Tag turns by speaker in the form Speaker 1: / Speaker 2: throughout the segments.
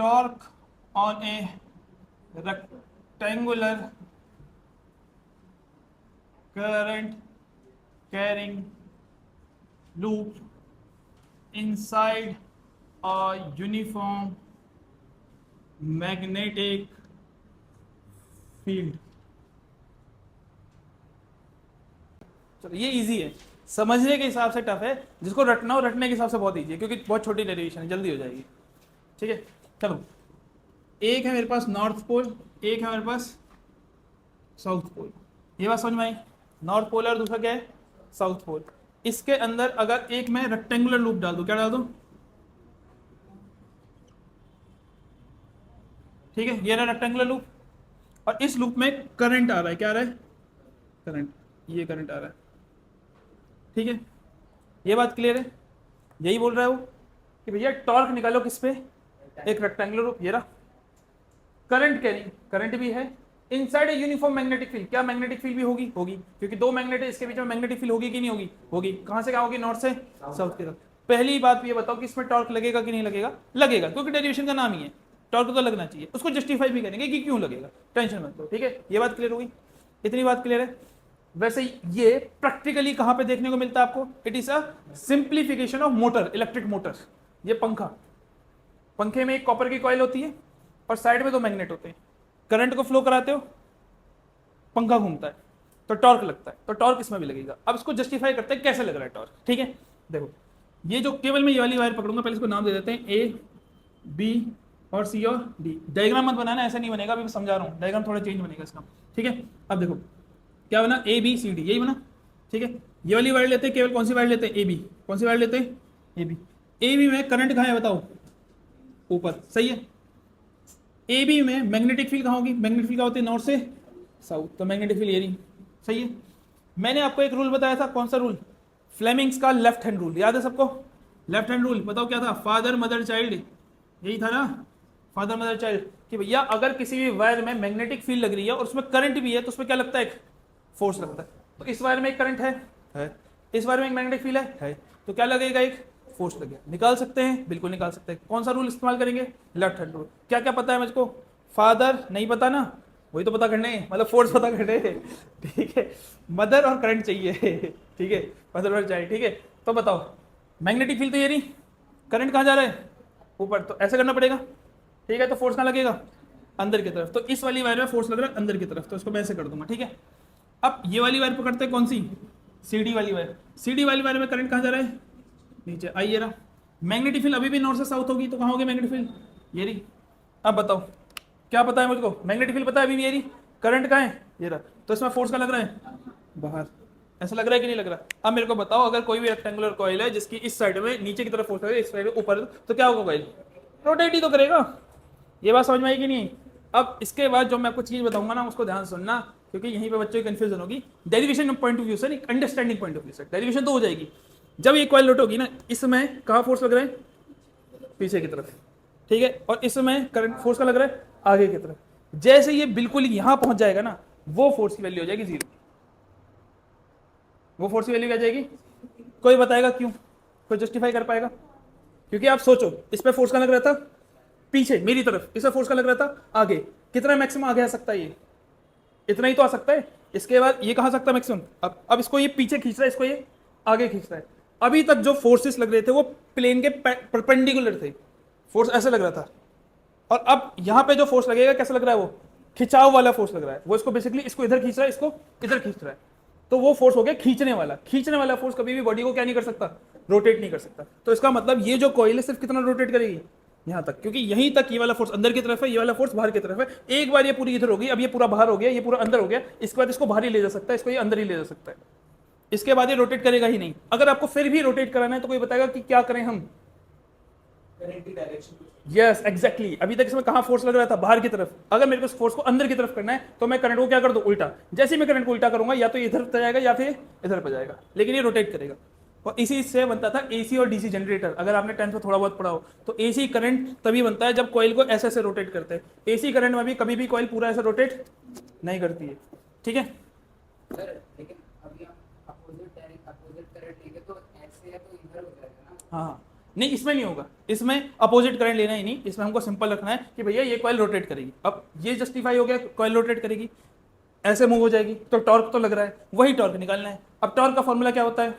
Speaker 1: torque on a rectangular current carrying loop inside a uniform magnetic field। चलो ये easy है, समझने के हिसाब से टफ है, जिसको रटना हो रटने के हिसाब से बहुत इजी है, क्योंकि बहुत छोटी डेरिवेशन है, जल्दी हो जाएगी। ठीक है, चलो एक है मेरे पास नॉर्थ पोल, एक है मेरे पास साउथ पोल। ये बात समझ में आई? नॉर्थ पोल और दूसरा क्या है? South pole. इसके अंदर अगर एक मैं रेक्टेंगुलर लूप डाल दूं, क्या डाल दूं? ठीक है, ये रहा रेक्टेंगुलर लूप, और इस लूप में करंट आ रहा है। क्या आ रहा है? करंट, ये करंट आ रहा है। ठीक है, ये बात क्लियर है? यही बोल रहा है वो कि भैया टॉर्क निकालो किस पे? एक रेक्टेंगुलर लूप, ये रहा। करंट कैरिंग, करंट भी है inside a uniform magnetic field. क्या मैग्नेटिक फील्ड भी होगी? होगी, क्योंकि दो मैग्नेट है, इसके बीच में मैग्नेटिक फील्ड होगी कि नहीं होगी? होगी। कहां से क्या होगी? नॉर्थ से साउथ की तरफ। पहली बात ये बताओ कि इसमें टॉर्क लगेगा कि नहीं लगेगा? लगेगा, क्योंकि डेरिवेशन का नाम ही है, टॉर्क तो लगना चाहिए। उसको जस्टिफाई भी करेंगे कि क्यों लगेगा, टेंशन मत लो। ठीक है, ये बात क्लियर होगी? इतनी बात क्लियर है? वैसे ये प्रैक्टिकली कहां पे देखने को मिलता है आपको? It is a simplification of motor, electric motor. ये पंखा, पंखे में एक कॉपर की कॉइल होती है और साइड में दो मैग्नेट होते हैं। करंट को फ्लो कराते हो, पंखा घूमता है, तो टॉर्क लगता है। तो टॉर्क इसमें भी लगेगा। अब इसको जस्टिफाई करते हैं कैसे लग रहा है टॉर्क। ठीक है, देखो ये जो केवल मैं ये वाली वायर पकड़ूंगा, पहले इसको नाम दे देते हैं ए, बी और सी और डी। डायग्राम मत बनाना, ऐसा नहीं बनेगा, अभी मैं समझा रहा हूँ, डायग्राम थोड़ा चेंज बनेगा इसका। ठीक है, अब देखो क्या बना? ए बी सी डी, यही बना। ठीक है, ये वाली वायर लेते हैं, केवल कौन सी वायर लेते हैं? A B. कौन सी वायर लेते हैं? A B. ए बी में करंट कहाँ है बताओ? ऊपर, सही है। ए बी में मैग्नेटिक फील्ड कहाँ होगी? मैग्नेटिक फील्ड कहाँ होती है? नॉर्थ से साउथ, तो मैग्नेटिक फील्ड ये रही। सही है। मैंने आपको एक रूल बताया था, कौन सा रूल? फ्लेमिंग्स का लेफ्ट हैंड रूल, याद है सबको? लेफ्ट हैंड रूल बताओ क्या था? फादर मदर चाइल्ड, यही था ना? फादर मदर चाइल्ड, कि भैया अगर किसी भी वायर में मैग्नेटिक फील्ड लग रही है और उसमें करंट भी है, तो उसमें क्या लगता है? एक फोर्स लगता है। तो इस वायर में एक करंट है, इस वायर में एक मैग्नेटिक फील्ड है, तो क्या लगेगा? एक फोर्स लगेगा। निकाल सकते हैं? बिल्कुल निकाल सकते हैं। कौन सा रूल इस्तेमाल करेंगे? Left hand rule. क्या क्या पता है मुझको? फादर नहीं पता ना, वही तो पता करने, मतलब फोर्स पता करने। ठीक है, मदर और करंट चाहिए। ठीक है, मदर और चाइल्ड। ठीक है, तो बताओ मैग्नेटिक फील्ड तो ये नहीं, करंट कहाँ जा रहा है? ऊपर, तो ऐसे करना पड़ेगा। ठीक है, तो फोर्स कहाँ लगेगा? अंदर की तरफ। तो इस वाली वायर में फोर्स लग रहा है अंदर की तरफ, तो इसको मैं ऐसे कर दूंगा। ठीक है, अब ये वाली वायर पकड़ते हैं, कौन सी? सीडी वाली वायर। सीडी वाली वायर में करंट कहाँ जा रहा है? नीचे। आइए रहा, मैग्नेटिक फील्ड अभी भी नॉर्थ से साउथ होगी, तो कहाँ होगी मैग्नेटिक फील्ड? ये रही। अब बताओ क्या पता है मुझको? मैग्नेटिक फील्ड पता है, अभी भी ये रही। करंट कहाँ है? ये रहा। तो इसमें फोर्स का लग रहा है? बाहर। ऐसा लग रहा है कि नहीं लग रहा? अब मेरे को बताओ, अगर कोई भी रेक्टेंगुलर कॉइल है जिसकी इस साइड में नीचे की तरफ फोर्स लगे, इस साइड में ऊपर, तो क्या होगा? कॉइल रोटेट ही तो करेगा। ये बात समझ में आई कि नहीं? अब इसके बाद जो मैं आपको चीज बताऊंगा ना, उसको ध्यान से सुनना, क्योंकि यहीं पे बच्चों की कंफ्यूजन होगी। डेरिवेशन पॉइंट ऑफ व्यू से, अंडरस्टैंडिंग पॉइंट ऑफ व्यू से डेरिवेशन तो हो जाएगी। जब ये कॉइल रोट होगी ना, इसमें कहाँ फोर्स लग रहा है? पीछे की तरफ। ठीक है, और इसमें करंट फोर्स का लग रहा है? आगे की तरफ। जैसे ये बिल्कुल यहां पहुंच जाएगा ना, वो फोर्स की वैल्यू हो जाएगी 0। वो फोर्स की वैल्यू क्या जाएगी? कोई बताएगा क्यों? कोई जस्टिफाई कर पाएगा? क्योंकि आप सोचो, इस पे फोर्स का लग रहा था पीछे मेरी तरफ, इस पे फोर्स का लग रहा था आगे। कितना मैक्सिमम आगे आ सकता है? ये इतना ही तो आ सकता है। इसके बाद ये कहाँ सकता है मैक्सिमम? अब इसको ये पीछे खींच रहा है, इसको ये आगे खींच रहा है। अभी तक जो फोर्सेस लग रहे थे वो प्लेन के परपेंडिकुलर थे, फोर्स ऐसे लग रहा था। और अब यहाँ पे जो फोर्स लगेगा कैसा लग रहा है? वो खिंचाव वाला फोर्स लग रहा है। वो इसको बेसिकली इसको इधर खींच रहा है, इसको इधर खींच रहा है। तो वो फोर्स हो गया खींचने वाला। खींचने वाला फोर्स कभी भी बॉडी को क्या नहीं कर सकता? रोटेट नहीं कर सकता। तो इसका मतलब ये जो कॉइल है सिर्फ कितना रोटेट करेगी? यहाँ तक, क्योंकि यहीं तक ये वाला फोर्स अंदर की तरफ है, ये वाला फोर्स बाहर की तरफ है। एक बार ये पूरी इधर होगी, अब ये पूरा बाहर हो गया, ये पूरा अंदर हो गया, इसके बाद इसको बाहर ही ले जा सकता है, इसको ये अंदर ही ले जा सकता है। इसके बाद ये रोटेट करेगा ही नहीं। अगर आपको फिर भी रोटेट कराना है तो कोई बताएगा कि क्या करें हम? Yes exactly. अभी तक इसमें कहां फोर्स लग रहा था? बाहर की तरफ। अगर मेरे को इस फोर्स को अंदर की तरफ करना है तो मैं करंट को क्या कर दूं? उल्टा। जैसे ही मैं करंट को उल्टा करूंगा, या तो इधर पर जाएगा या फिर इधर पर जाएगा, लेकिन ये रोटेट करेगा। और इसी से बनता था एसी और डीसी जनरेटर। अगर आपने 10th में थोड़ा बहुत पढ़ा हो तो एसी करंट तभी बनता है जब कॉइल को ऐसे ऐसे रोटेट करते हैं। एसी करंट में भी कभी भी कॉइल पूरा ऐसे रोटेट नहीं करती है। ठीक है
Speaker 2: सर, लेकिन अभी हम अपोजिट करंट लेंगे तो ऐसे है तो इधर हो जाएगा ना।
Speaker 1: हाँ, नहीं, इसमें नहीं होगा, इसमें अपोजिट करंट लेना ही नहीं, इसमें हमको सिंपल रखना है कि भैया ये कॉइल रोटेट करेगी। अब ये जस्टिफाई हो गया, कॉइल रोटेट करेगी, ऐसे मूव हो जाएगी, तो टॉर्क तो लग रहा है, वही टॉर्क निकालना है। अब टॉर्क का फॉर्मूला क्या होता है?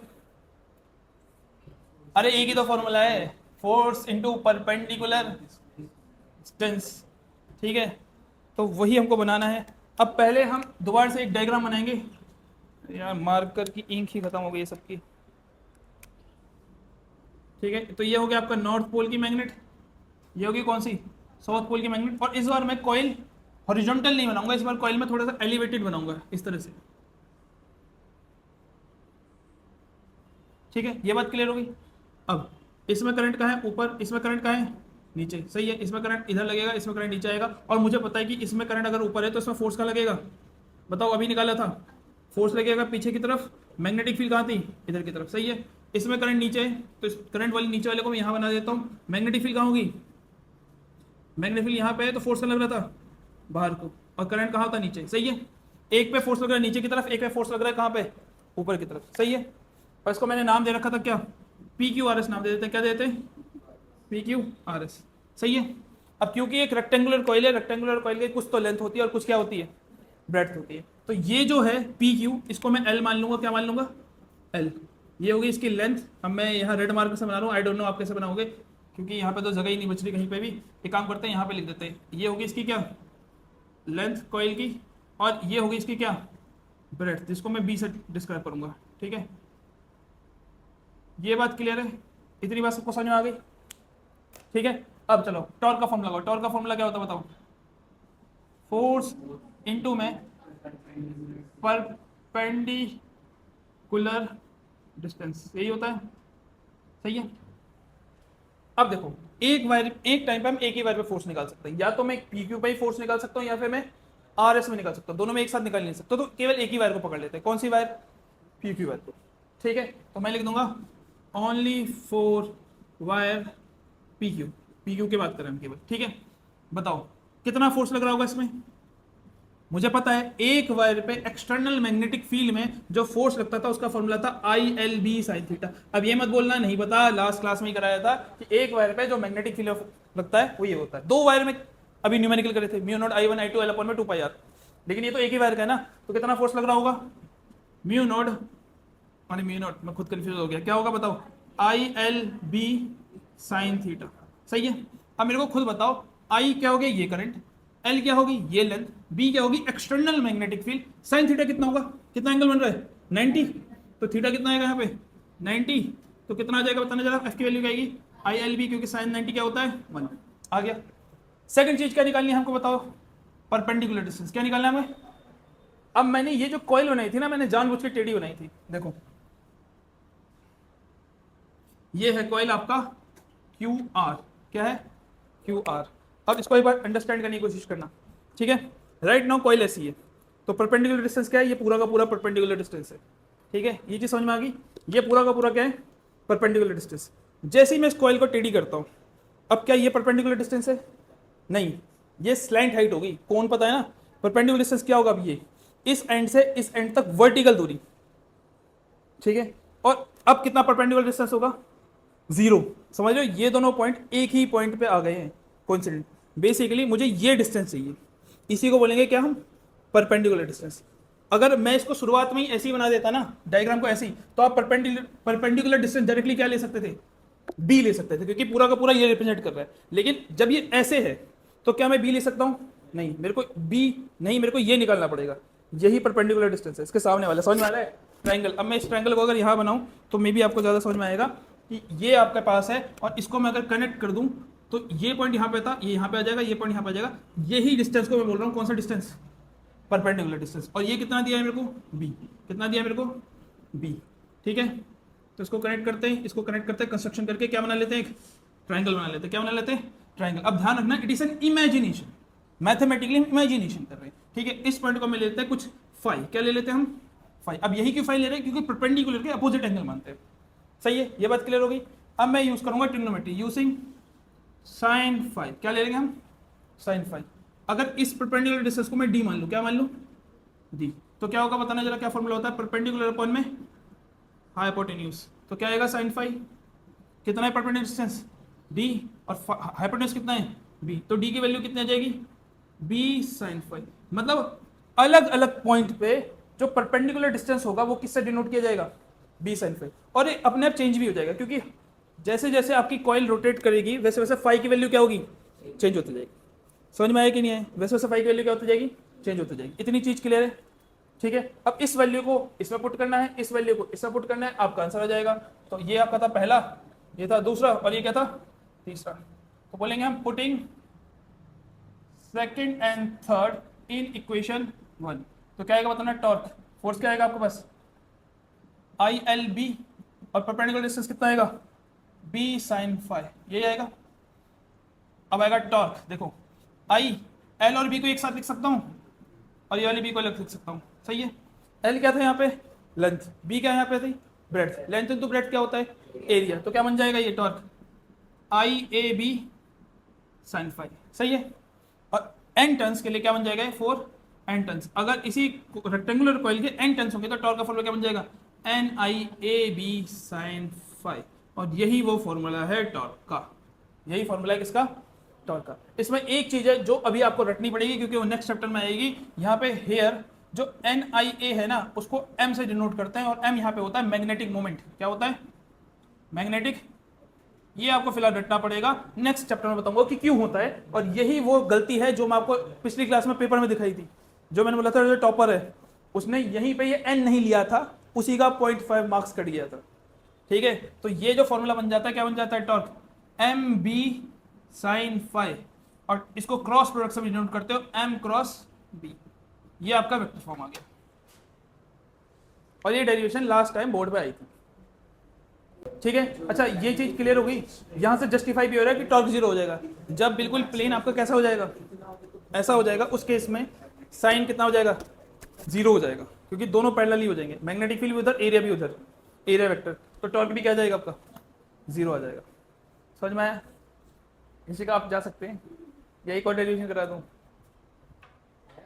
Speaker 1: अरे एक ही तो फॉर्मूला है, फोर्स इनटू परपेंडिकुलर डिस्टेंस, ठीक है, तो वही हमको बनाना है। अब पहले हम दोबारा से एक डायग्राम बनाएंगे, यार मार्कर की इंक ही खत्म हो गई है सबकी, ठीक है। तो ये हो गया आपका नॉर्थ पोल की मैग्नेट, ये होगी कौन सी, साउथ पोल की मैग्नेट। और इस बार मैं कॉइल हॉरिजॉन्टल नहीं बनाऊंगा, इस बार कॉइल में थोड़ा सा एलिवेटेड बनाऊंगा इस तरह से, ठीक है, ये बात क्लियर होगी। अब इसमें करंट कहाँ है, ऊपर, इसमें करंट कहाँ है, नीचे, सही है। इसमें करंट इधर लगेगा, इसमें करंट नीचे आएगा, और मुझे पता है कि इसमें करंट अगर ऊपर है तो इसमें फोर्स कहाँ लगेगा, बताओ, अभी निकाला था, फोर्स लगेगा पीछे की तरफ, मैग्नेटिक फील्ड कहाँ थी, इधर की तरफ, सही है। इसमें करंट नीचे है, तो इस करंट वाली नीचे वाले को मैं यहाँ बना देता हूँ, मैग्नेटिक फील्ड कहाँ होगी, मैग्नेटिक फील्ड यहाँ पे है, तो फोर्स लग रहा था बाहर को, और करंट कहाँ था, नीचे, सही है। एक पे फोर्स लग रहा है नीचे की तरफ, एक पे फोर्स लग रहा है कहाँ पे, ऊपर की तरफ, सही है। और इसको मैंने नाम दे रखा था क्या, पी क्यू आर एस नाम दे देते हैं, क्या देते हैं, पी क्यू आर एस, सही है। अब क्योंकि एक रेक्टेंगुलर कॉइल है, रेक्टेंगुलर कॉइल की कुछ तो लेंथ होती है और कुछ क्या होती है, ब्रेड्थ होती है, तो ये जो है पी क्यू, इसको मैं एल मान लूंगा, क्या मान लूंगा, एल, ये होगी इसकी लेंथ। अब मैं यहाँ रेड मार्कर से बना रहा हूँ, आई डोंट नो आप कैसे बनाओगे, क्योंकि यहाँ पे तो जगह ही नहीं बच रही कहीं पे भी। एक काम करते हैं, यहाँ पे लिख देते हैं, ये होगी इसकी क्या, लेंथ कॉइल की, और ये होगी इसकी क्या, ब्रेड्थ, जिसको मैं बी से डिस्क्राइब करूंगा, ठीक है। ये बात क्लियर है, इतनी बात सबको समझ में आ गई, ठीक है। अब चलो टॉर्क का फॉर्मूला लगाओ, टॉर्क का फॉर्मूला क्या होता है बताओ, फोर्स इनटू में परपेंडिकुलर डिस्टेंस, यही होता है, सही है। अब देखो, एक वायर, एक टाइम पे हम एक ही वायर पे फोर्स निकाल सकते हैं, या तो मैं पी क्यू पे ही फोर्स निकाल सकता हूँ, या फिर मैं आर एस में निकाल सकता हूँ, दोनों में एक साथ निकाल नहीं सकता, तो केवल एक ही वायर को पकड़ लेते हैं, कौन सी वायर, पी क्यू वायर को, ठीक है। तो मैं लिख दूंगा only four wire P Q, P Q की बात करें हम केवल, ठीक है। बताओ कितना फोर्स लग रहा होगा इसमें, मुझे पता है एक वायर पे एक्सटर्नल मैग्नेटिक फील्ड में जो फोर्स लगता था उसका फॉर्मूला था I L B sine theta. अब ये मत बोलना नहीं पता, लास्ट क्लास में ही कराया था कि एक वायर पे जो मैग्नेटिक फील्ड लगता है वो ये होता है। दो वायर में अभी न्यूमेरिकल करे थे, mu naught I one I two L upon में 2 पाई आर, लेकिन ये तो एक ही वायर का है ना, तो कितना फोर्स लग रहा होगा, म्यू नॉट, अरे म्यू नॉट, मैं खुद कंफ्यूज हो गया, क्या होगा बताओ, I L B sine theta, सही है। अब मेरे को खुद बताओ, आई क्या होगी, ये करंट, एल क्या होगी, ये लेंथ, बी क्या होगी, external magnetic field, sine theta कितना होगा, कितना एंगल बन रहा है 90, तो थीटा कितना आएगा यहाँ पे 90, तो कितना आ जाएगा बताना जरा, एफ की वैल्यू क्या आएगी, आई एल बी, क्योंकि साइन 90 क्या होता है 1, आ गया। सेकंड चीज क्या निकालनी है हमको बताओ, परपेंडिकुलर डिस्टेंस, क्या निकालना है हमें। अब मैंने ये जो कॉइल बनाई थी ना, मैंने जानबूझ के टेढ़ी बनाई थी, देखो ये है कॉइल आपका क्यू आर, क्या है क्यू आर। अब इसको एक बार अंडरस्टैंड करने की कोशिश करना, ठीक है। राइट नाउ कॉइल ऐसी है, तो परपेंडिकुलर डिस्टेंस क्या है, ये पूरा का पूरा परपेंडिकुलर डिस्टेंस है, ठीक है, ये चीज समझ में आ गई। ये पूरा का पूरा क्या है, परपेंडिकुलर डिस्टेंस। जैसे ही मैं इस कॉइल को टेढ़ी करता हूँ, अब क्या ये परपेंडिकुलर डिस्टेंस है, नहीं, ये स्लैंट हाइट होगी, कौन पता है ना, परपेंडिकुलर डिस्टेंस क्या होगा, अब ये इस एंड से इस एंड तक वर्टिकल दूरी, ठीक है। और अब कितना परपेंडिकुलर डिस्टेंस होगा, 0, समझ रहे हो, ये दोनों पॉइंट एक ही पॉइंट पे आ गए हैं, कोइंसिडेंट। बेसिकली मुझे ये डिस्टेंस चाहिए, इसी को बोलेंगे क्या हम, परपेंडिकुलर डिस्टेंस। अगर मैं इसको शुरुआत में ही ऐसे ही बना देता ना, डायग्राम को ऐसे ही, तो आप परपेंडिकुलर डिस्टेंस डायरेक्टली क्या ले सकते थे, बी ले सकते थे, क्योंकि पूरा का पूरा ये रिप्रेजेंट कर रहा है। लेकिन जब ये ऐसे है तो क्या मैं बी ले सकता हूँ, नहीं, मेरे को बी नहीं, मेरे को ये निकालना पड़ेगा, यही परपेंडिकुलर डिस्टेंस है, इसके सामने वाला, समझ में आ रहा है, ट्राइंगल। अब मैं इस ट्राइंगल को अगर यहाँ बनाऊँ तो मे भी आपको ज़्यादा समझ में आएगा कि ये आपके पास है, और इसको मैं अगर कनेक्ट कर दूं तो ये पॉइंट यहाँ पे था, ये यहाँ पे आ जाएगा, ये पॉइंट यहाँ पे आ जाएगा, यही डिस्टेंस को मैं बोल रहा हूँ, कौन सा डिस्टेंस, परपेंडिकुलर डिस्टेंस। और ये कितना दिया है मेरे को, बी, कितना दिया है मेरे को, बी, ठीक है। तो इसको कनेक्ट करते हैं, इसको कनेक्ट करते हैं, कंस्ट्रक्शन करके क्या बना लेते हैं, एक ट्राइंगल बना लेते हैं, क्या बना लेते हैं, ट्राइंगल। अब ध्यान रखना, it is an imagination, mathematically imagination कर रहे हैं, ठीक है। इस पॉइंट को मैं लेते हैं कुछ फाई, क्या ले लेते हैं हम, फाई। अब यही क्यों फाई ले रहे हैं, क्योंकि परपेंडिकुलर के अपोजिट एंगल मानते हैं, सही है, ये बात क्लियर हो गई। अब मैं यूज करूंगा ट्रिग्नोमेट्री यूजिंग साइन फाई, क्या ले लेंगे हम, साइन फाई। अगर इस परपेंडिकुलर डिस्टेंस को मैं डी मान लूं, क्या मान लूं, डी, तो क्या होगा बताना जरा, क्या फॉर्मूला होता है, परपेंडिकुलर अपॉन में हाइपोटेन्यूज, तो क्या आएगा साइन फाई, कितना है परपेंडिकुलर डिस्टेंस d, और हाइपोटेन्यूज कितना है b, तो d की वैल्यू कितनी आ जाएगी b sin फाई। मतलब अलग अलग पॉइंट पे जो परपेंडिकुलर डिस्टेंस होगा वो किससे डिनोट किया जाएगा b sin फाई, और ये अपने आप चेंज भी हो जाएगा क्योंकि जैसे जैसे आपकी कॉइल रोटेट करेगी वैसे वैसे फाई की वैल्यू क्या होगी चेंज होती जाएगी। समझ में आया कि नहीं आया, वैसे वैसे फाई की वैल्यू क्या होती जाएगी चेंज होती जाएगी। इतनी चीज क्लियर है, ठीक है। अब इस वैल्यू को इसमें पुट करना है, इस वैल्यू को इसमें पुट करना है, आपका आंसर आ जाएगा। तो ये आपका था पहला, ये था दूसरा, और ये क्या था तीसरा। तो बोलेंगे हम putting second and third in equation 1। तो क्या आएगा बताना, टॉर्क फोर्स क्या आएगा आपके पास आई एल बी, और परपेंडिकुलर डिस्टेंस कितना आएगा b sin फाई, यही आएगा। अब आएगा टॉर्क, देखो आई एल और बी को एक साथ लिख सकता हूं और ये वाली बी को अलग लिख सकता हूं, सही है। एल क्या था यहाँ पे लेंथ, बी क्या यहाँ पे थी ब्रेड्थ, लेंथ इंटू ब्रेड्थ क्या होता है एरिया, तो क्या बन जाएगा ये torque I A B sine phi, सही है। और एन टर्न्स के लिए क्या बन जाएगा 4 एन टर्न्स, अगर इसी रेक्टेंगुलर कॉइल के एन टर्न्स होंगे तो टॉर्क का फॉर्मूला क्या बन जाएगा N I A B sine phi, और यही वो फॉर्मूला है टॉर्क का, यही फॉर्मूला है किसका टॉर्क का। इसमें एक चीज है जो अभी आपको रटनी पड़ेगी क्योंकि वो नेक्स्ट चैप्टर में आएगी। यहाँ पे हेयर जो एन आई ए है ना उसको एम से डिनोट करते हैं, और एम यहाँ पे होता है मैग्नेटिक मोमेंट, क्या होता है मैग्नेटिक, ये आपको फिलहाल रटना पड़ेगा, नेक्स्ट चैप्टर में बताऊंगा कि क्यों होता है। और यही वो गलती है जो मैं आपको पिछली क्लास में पेपर में दिखाई थी, जो मैंने बोला था जो टॉपर है उसने यहीं पे ये एन नहीं लिया था, उसी का 0.5 मार्क्स कट गया था, ठीक है। तो ये जो फॉर्मूला बन जाता है क्या बन जाता है torque M B sine phi, और इसको क्रॉस प्रोडक्ट से डिनोट करते हो एम क्रॉस बी, ये आपका वेक्टर फॉर्म आ गया। और ये डेरिवेशन लास्ट टाइम बोर्ड पे आई थी, ठीक है। अच्छा ये चीज क्लियर हो गई, यहां से जस्टिफाई भी हो रहा है कि टॉर्क जीरो हो जाएगा जब बिल्कुल प्लेन आपका कैसा हो जाएगा ऐसा हो जाएगा, उस केस में साइन कितना हो जाएगा जीरो हो जाएगा क्योंकि दोनों पैरेलल हो जाएंगे, मैग्नेटिक फील्ड भी उधर एरिया भी उधर, एरिया वेक्टर, तो टॉर्क भी क्या जाएगा आपका जीरो आ जाएगा। समझ में आया, इसी का आप जा सकते हैं, यही को डेरिवेशन करा दूं।